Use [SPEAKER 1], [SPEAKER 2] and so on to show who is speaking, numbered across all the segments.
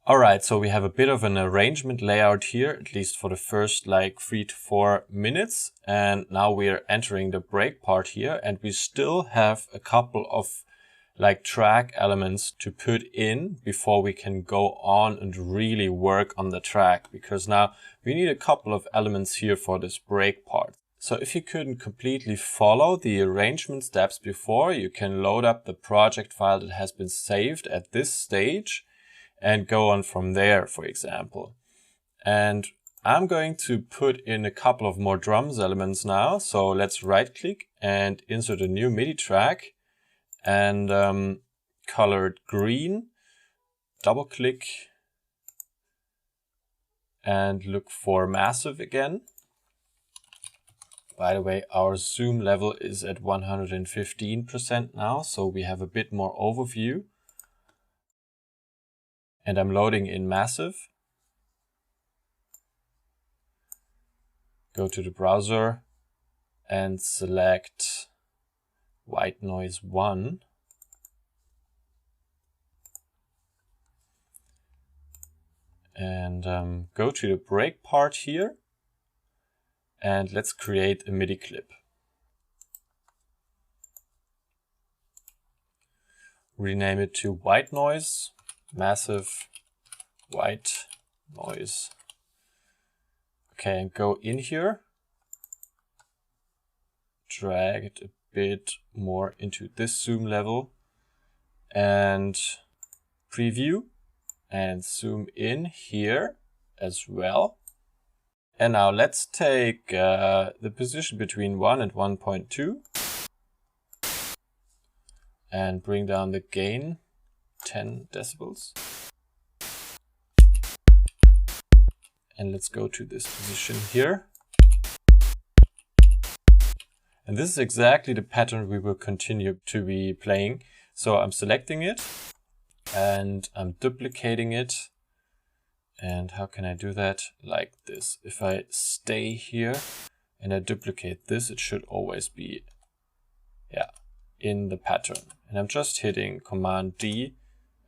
[SPEAKER 1] All right, so we have a bit of an arrangement layout here, at least for the first like 3 to 4 minutes. And now we are entering the break part here, and we still have a couple of like track elements to put in before we can go on and really work on the track, because now we need a couple of elements here for this break part. So if you couldn't completely follow the arrangement steps before, you can load up the project file that has been saved at this stage and go on from there, for example. And I'm going to put in a couple of more drums elements now. So let's right click and insert a new MIDI track and color it green. Double click and look for massive again. By the way, our zoom level is at 115% now, so we have a bit more overview. And I'm loading in massive. Go to the browser and select white noise 1. And go to the break part here. And let's create a MIDI clip. Rename it to white noise. Massive white noise. Okay, and go in here, drag it a bit more into this zoom level, and preview and zoom in here as well. And now let's take the position between 1 and 1.2 and bring down the gain 10 decibels. And let's go to this position here. And this is exactly the pattern we will continue to be playing. So I'm selecting it and I'm duplicating it. And how can I do that? Like this. If I stay here and I duplicate this, it should always be in the pattern. And I'm just hitting Command D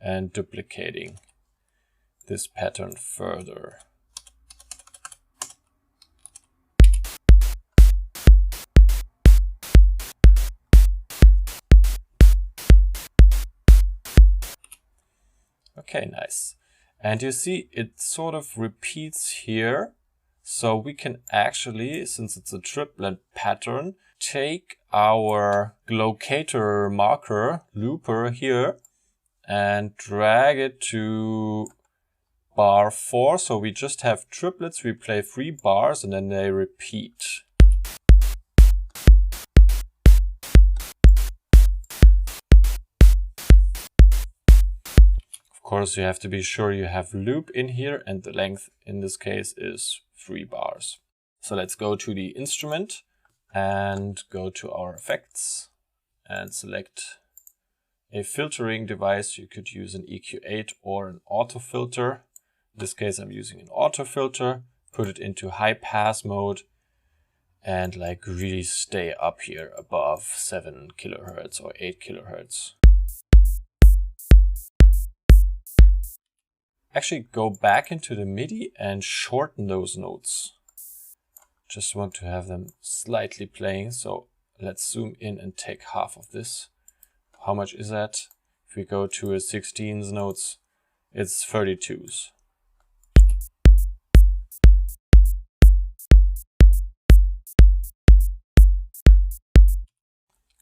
[SPEAKER 1] and duplicating this pattern further. Okay, nice. And you see it sort of repeats here. So we can actually, since it's a triplet pattern, take our locator marker looper here and drag it to bar 4. So we just have triplets, we play 3 bars and then they repeat. Of course, you have to be sure you have loop in here, and the length in this case is 3 bars. So let's go to the instrument and go to our effects and select a filtering device. You could use an EQ8 or an auto filter. In this case, I'm using an auto filter. Put it into high pass mode and like really stay up here above 7 kilohertz or 8 kilohertz. Actually go back into the MIDI and shorten those notes. Just want to have them slightly playing. So let's zoom in and take half of this. How much is that? If we go to a 16s notes, it's 32s.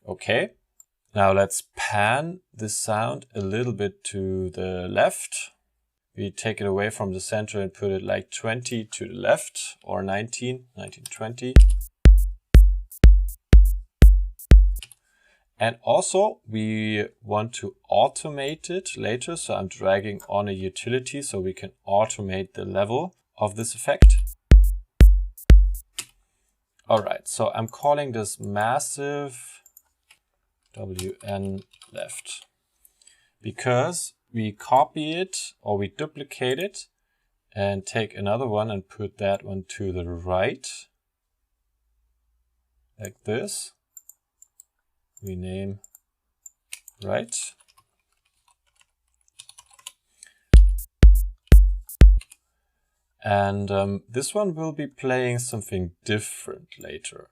[SPEAKER 1] Okay, now let's pan this sound a little bit to the left. We take it away from the center and put it like 20 to the left, or 19, 20. And also we want to automate it later. So I'm dragging on a utility so we can automate the level of this effect. All right, so I'm calling this massive WN left because we copy it or we duplicate it and take another one and put that one to the right, like this. Rename right. And this one will be playing something different later.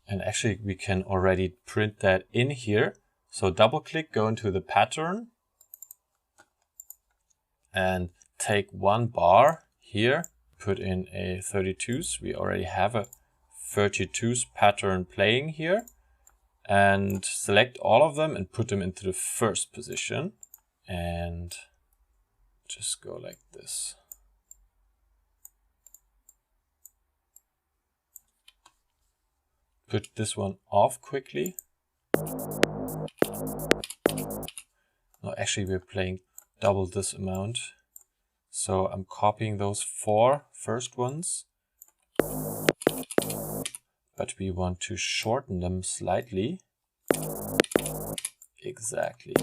[SPEAKER 1] And actually we can already print that in here. So double click, go into the pattern and take one bar here, put in a 32s. We already have a 32s pattern playing here, and select all of them and put them into the first position and just go like this. Put this one off quickly. No, actually we're playing double this amount. So I'm copying those 4 first ones, but we want to shorten them slightly. Exactly.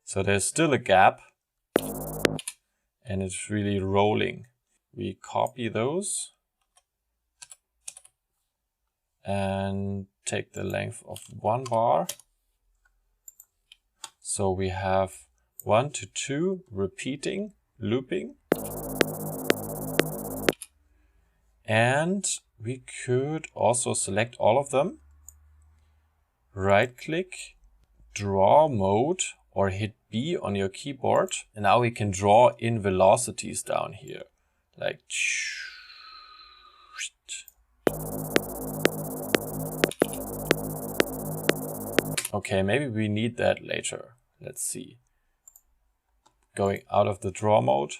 [SPEAKER 1] So there's still a gap and it's really rolling. We copy those and take the length of 1 bar. So we have 1 to 2 repeating, looping. And we could also select all of them, right click, draw mode, or hit B on your keyboard. And now we can draw in velocities down here, like okay, maybe we need that later. Let's see. Going out of the draw mode.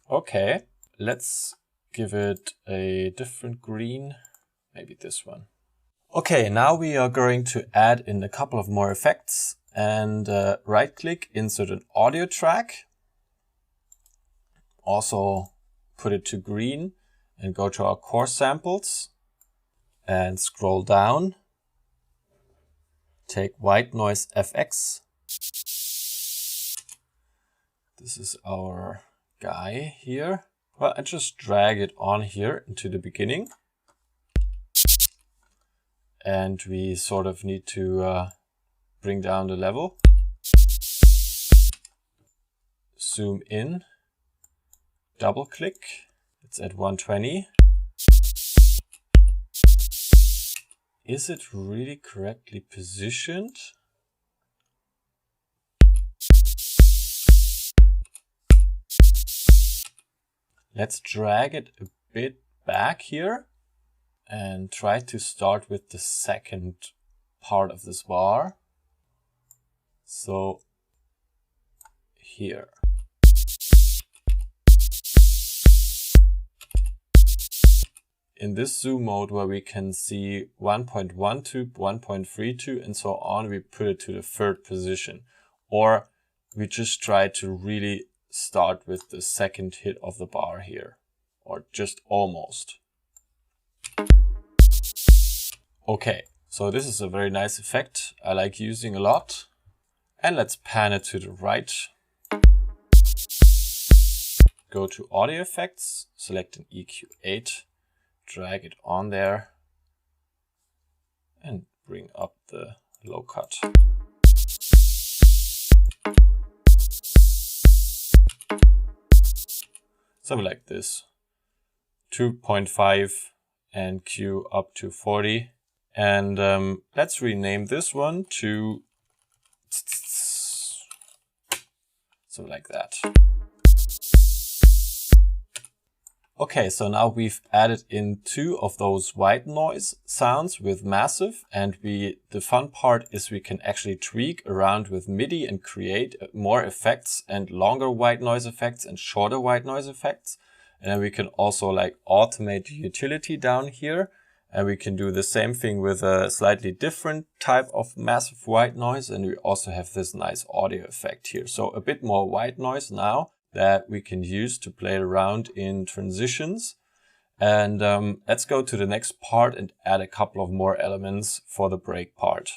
[SPEAKER 1] Okay, let's give it a different green, maybe this one. Okay, now we are going to add in a couple of more effects and right click, insert an audio track. Also put it to green and go to our core samples and scroll down. Take White Noise FX. This is our guy here. Well, I just drag it on here into the beginning. And we sort of need to bring down the level. Zoom in, double click. It's at 120. Is it really correctly positioned? Let's drag it a bit back here and try to start with the second part of this bar. So here. In this zoom mode where we can see 1.12, 1.32 and so on, we put it to the third position. Or we just try to really start with the second hit of the bar here. Or just almost. Okay, so this is a very nice effect I like using a lot. And let's pan it to the right. Go to Audio Effects, select an EQ8. Drag it on there and bring up the low cut. Something like this. 2.5 and Q up to 40. And let's rename this one to something like that. Okay, so now we've added in 2 of those white noise sounds with massive, and the fun part is we can actually tweak around with MIDI and create more effects and longer white noise effects and shorter white noise effects. And then we can also like automate the utility down here, and we can do the same thing with a slightly different type of massive white noise, and we also have this nice audio effect here. So a bit more white noise now that we can use to play around in transitions. And let's go to the next part and add a couple of more elements for the break part.